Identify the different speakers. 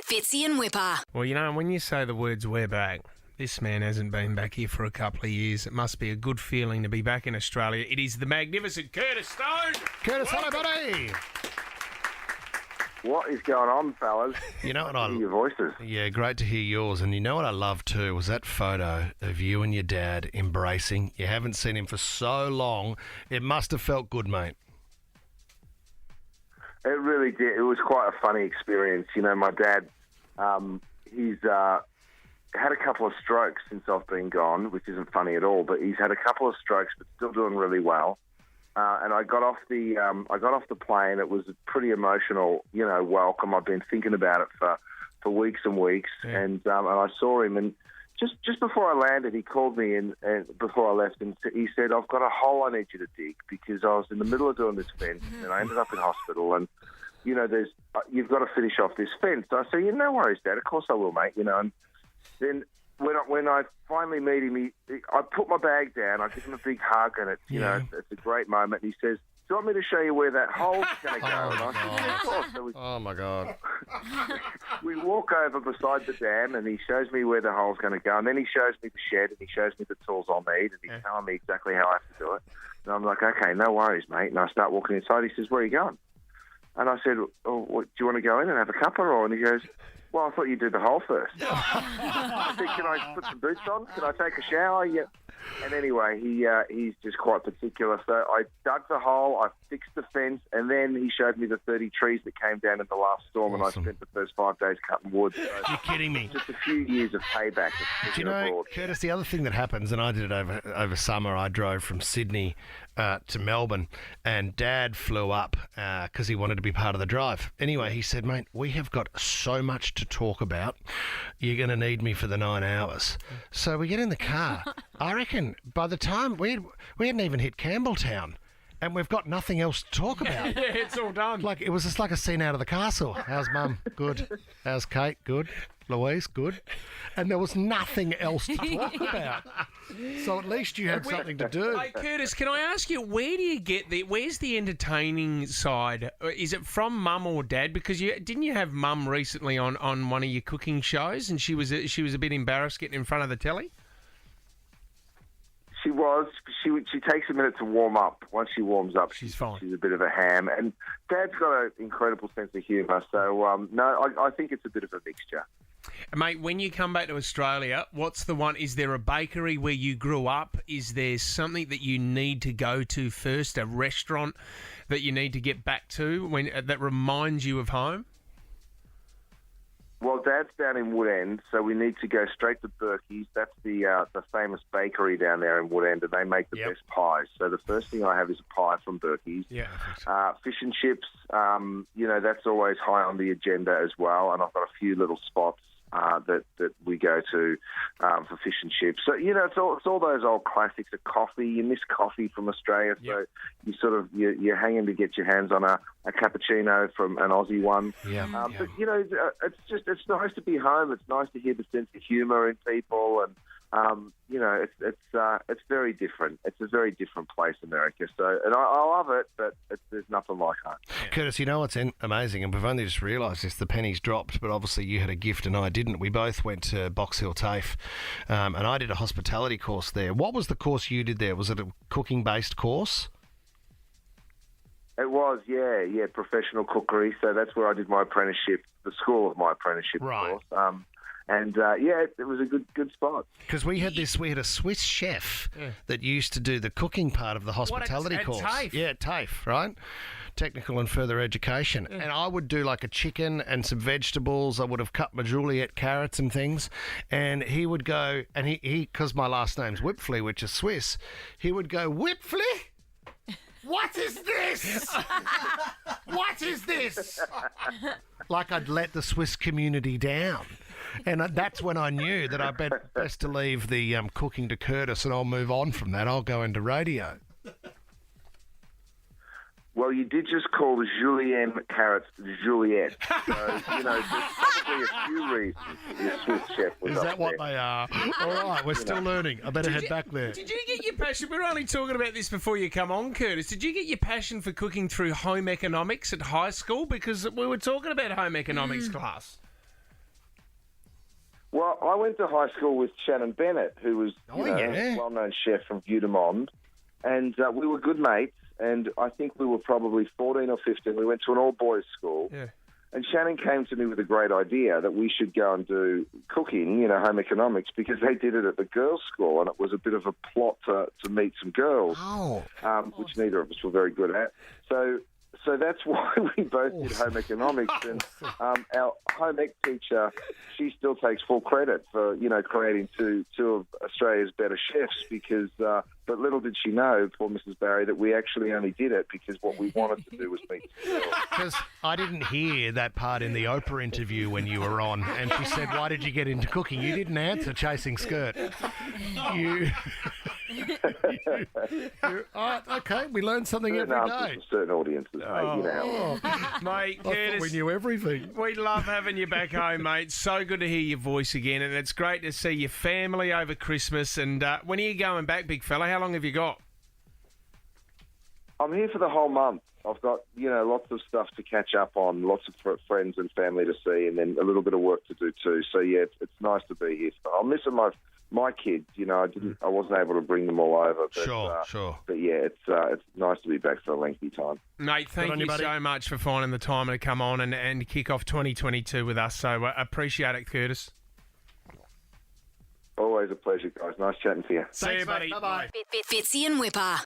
Speaker 1: Fitzy and Wippa.
Speaker 2: Well, you know, when you say the words "we're back," this man hasn't been back here for a couple of years. It must be a good feeling to be back in Australia. It is the magnificent Curtis Stone.
Speaker 3: Curtis, hello, buddy.
Speaker 4: What is going on, fellas?
Speaker 3: You know what
Speaker 4: I hear your voices.
Speaker 3: Yeah, great to hear yours. And you know what I love too was that photo of you and your dad embracing. You haven't seen him for so long. It must have felt good, mate.
Speaker 4: It really did. It was quite a funny experience. You know, my dad, he's had a couple of strokes since I've been gone, which isn't funny at all. But he's had a couple of strokes, but still doing really well. And I got off the plane. It was a pretty emotional, welcome. I've been thinking about it for weeks and weeks, and I saw him. And just before I landed, he called me and before I left, and he said, "I've got a hole I need you to dig," because I was in the middle of doing this fence, and I ended up in hospital. And you've got to finish off this fence. So I said, "No worries, Dad. Of course I will, mate." And then when I finally meet him, I put my bag down, I give him a big hug, and it's a great moment. And he says, "Do you want me to show you where that hole's going to go?" And I said, "Yeah, of course." So
Speaker 3: Oh, my God.
Speaker 4: we walk over beside the dam, and he shows me where the hole's going to go. And then he shows me the shed, and he shows me the tools I'll need, and he's telling me exactly how I have to do it. And I'm like, "Okay, no worries, mate." And I start walking inside. He says, "Where are you going?" And I said, "Oh, do you want to go in and have a cuppa?" And he goes, "Well, I thought you'd do the hole first." I said, "Can I put some boots on? Can I take a shower?" Yeah. And anyway, he's just quite particular. So I dug the hole, I fixed the fence, and then he showed me the 30 trees that came down in the last storm, and I spent the first 5 days cutting wood. So
Speaker 3: You're kidding me.
Speaker 4: just a few years of payback.
Speaker 3: Do you know, Curtis, the other thing that happens, and I did it over summer, I drove from Sydney to Melbourne, and Dad flew up because he wanted to be part of the drive. Anyway, he said, "Mate, we have got so much to talk about. You're going to need me for the 9 hours." So we get in the car. I reckon by the time we hadn't even hit Campbelltown, and we've got nothing else to talk about.
Speaker 2: Yeah, it's all done.
Speaker 3: Like, it was just like a scene out of The Castle. How's Mum? Good. How's Kate? Good. Louise? Good. And there was nothing else to talk about. So at least you had something to do.
Speaker 2: Hey, Curtis, can I ask you, where do you get where's the entertaining side? Is it from Mum or Dad? Because didn't you have Mum recently on one of your cooking shows, and she was a bit embarrassed getting in front of the telly?
Speaker 4: She was. She takes a minute to warm up. Once she warms up,
Speaker 2: She's fine.
Speaker 4: She's a bit of a ham. And Dad's got an incredible sense of humour. So, no, I think it's a bit of a mixture.
Speaker 2: Mate, when you come back to Australia, what's the one? Is there a bakery where you grew up? Is there something that you need to go to first, a restaurant that you need to get back to that reminds you of home?
Speaker 4: Well, Dad's down in Woodend, so we need to go straight to Berkey's. That's the famous bakery down there in Woodend, and they make the best pies. So the first thing I have is a pie from Berkey's.
Speaker 2: Yeah, I think so.
Speaker 4: Fish and chips, that's always high on the agenda as well. And I've got a few little spots that we go to for fish and chips. So, it's all those old classics. A coffee, you miss coffee from Australia, so you're hanging to get your hands on a cappuccino from an Aussie one.
Speaker 3: Yeah.
Speaker 4: But, it's nice to be home. It's nice to hear the sense of humour in people, and it's very different. It's a very different place, America. So, and I love it, but there's nothing like home.
Speaker 3: Curtis, you know what's amazing, and we've only just realised this, the pennies dropped, but obviously you had a gift and I didn't. We both went to Box Hill TAFE, and I did a hospitality course there. What was the course you did there? Was it a cooking-based course?
Speaker 4: It was, yeah, professional cookery. So that's where I did my apprenticeship, the school of my apprenticeship,
Speaker 3: Right.
Speaker 4: of course. It was a good spot.
Speaker 3: Because we had a Swiss chef that used to do the cooking part of the hospitality course.
Speaker 2: TAFE?
Speaker 3: Yeah, TAFE, right? Technical and Further Education. And I would do like a chicken and some vegetables. I would have cut my Juliet carrots and things. And he would go, and he because my last name's Wipfli, which is Swiss, he would go, "Wipfli? What is this? What is this?" Like I'd let the Swiss community down. And that's when I knew that I best to leave the cooking to Curtis, and I'll move on from that. I'll go into radio.
Speaker 4: Well, you did just call the julienne carrots Juliet. So, there's probably a few reasons your Swiss chef was
Speaker 3: Is that what they are? All right, we're still learning. I better head back there.
Speaker 2: Did you get your passion? We were only talking about this before you come on, Curtis. Did you get your passion for cooking through home economics at high school? Because we were talking about home economics class.
Speaker 4: Well, I went to high school with Shannon Bennett, who was
Speaker 3: yeah.
Speaker 4: a well-known chef from Vue de Monde, and we were good mates. And I think we were probably 14 or 15. We went to an all-boys school.
Speaker 2: Yeah.
Speaker 4: And Shannon came to me with a great idea that we should go and do cooking, home economics, because they did it at the girls' school, and it was a bit of a plot to meet some girls, which neither of us were very good at. So that's why we both did home economics. And our home ec teacher, she still takes full credit for, creating two of Australia's better chefs because, but little did she know, poor Mrs. Barry, that we actually only did it because what we wanted to do was meet the girls.
Speaker 3: Because I didn't hear that part in the Oprah interview when you were on, and she said, "Why did you get into cooking?" You didn't answer chasing skirt. Okay, we learn something every day.
Speaker 4: Certain audiences, mate,
Speaker 2: Mate,
Speaker 3: I thought we knew everything.
Speaker 2: we love having you back home, mate. So good to hear your voice again, and it's great to see your family over Christmas. And when are you going back, big fella? How long have you got?
Speaker 4: I'm here for the whole month. I've got, lots of stuff to catch up on, lots of friends and family to see, and then a little bit of work to do too. So, yeah, it's nice to be here. I'm missing my kids. I wasn't able to bring them all over. But,
Speaker 3: Sure.
Speaker 4: But, yeah, it's nice to be back for a lengthy time.
Speaker 2: Mate, thank you so much for finding the time to come on and kick off 2022 with us. So appreciate it, Curtis.
Speaker 4: Always a pleasure, guys. Nice chatting to you.
Speaker 2: See you, buddy.
Speaker 3: Bye-bye.
Speaker 1: Fitzy and Wippa.